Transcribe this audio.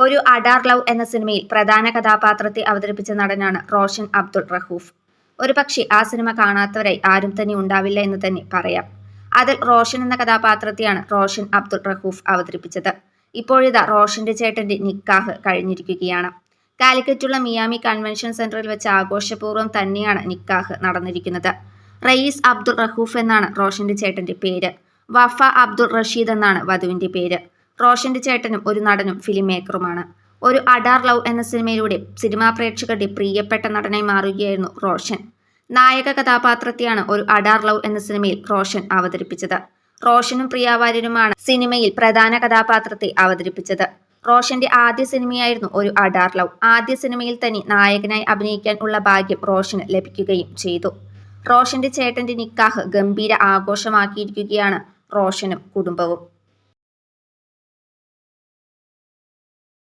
ഒരു അഡാർ ലവ് എന്ന സിനിമയിൽ പ്രധാന കഥാപാത്രത്തെ അവതരിപ്പിച്ച നടനാണ് റോഷൻ അബ്ദുൾ റഹൂഫ്. ഒരു പക്ഷേ ആ സിനിമ കാണാത്തവരായി ആരും തന്നെ ഉണ്ടാവില്ല എന്ന് തന്നെ പറയാം. അതിൽ റോഷൻ എന്ന കഥാപാത്രത്തെയാണ് റോഷൻ അബ്ദുൾ റഹൂഫ് അവതരിപ്പിച്ചത്. ഇപ്പോഴിതാ റോഷന്റെ ചേട്ടന്റെ നിക്കാഹ് കഴിഞ്ഞിരിക്കുകയാണ്. കാലിക്കറ്റുള്ള മിയാമി കൺവെൻഷൻ സെന്ററിൽ വെച്ച് ആഘോഷപൂർവ്വം തന്നെയാണ് നിക്കാഹ് നടന്നിരിക്കുന്നത്. റയീസ് അബ്ദുൾ റഹൂഫ് എന്നാണ് റോഷന്റെ ചേട്ടന്റെ പേര്. വഫ അബ്ദുൾ റഷീദ് എന്നാണ് വധുവിന്റെ പേര്. റോഷന്റെ ചേട്ടനും ഒരു നടനും ഫിലിം മേക്കറുമാണ്. ഒരു അഡാർ ലവ് എന്ന സിനിമയിലൂടെ സിനിമാ പ്രേക്ഷകരുടെ പ്രിയപ്പെട്ട നടനായി മാറുകയായിരുന്നു റോഷൻ. നായക കഥാപാത്രത്തെയാണ് ഒരു അഡാർ ലവ് എന്ന സിനിമയിൽ റോഷൻ അവതരിപ്പിച്ചത്. റോഷനും പ്രിയ വാര്യരുമാണ് സിനിമയിൽ പ്രധാന കഥാപാത്രത്തെ അവതരിപ്പിച്ചത്. റോഷന്റെ ആദ്യ സിനിമയായിരുന്നു ഒരു അഡാർ ലവ്. ആദ്യ സിനിമയിൽ തന്നെ നായകനായി അഭിനയിക്കാൻ ഉള്ള ഭാഗ്യം റോഷന് ലഭിക്കുകയും ചെയ്തു. റോഷന്റെ ചേട്ടന്റെ നിക്കാഹ് ഗംഭീര ആഘോഷമാക്കിയിരിക്കുകയാണ് റോഷനും കുടുംബവും.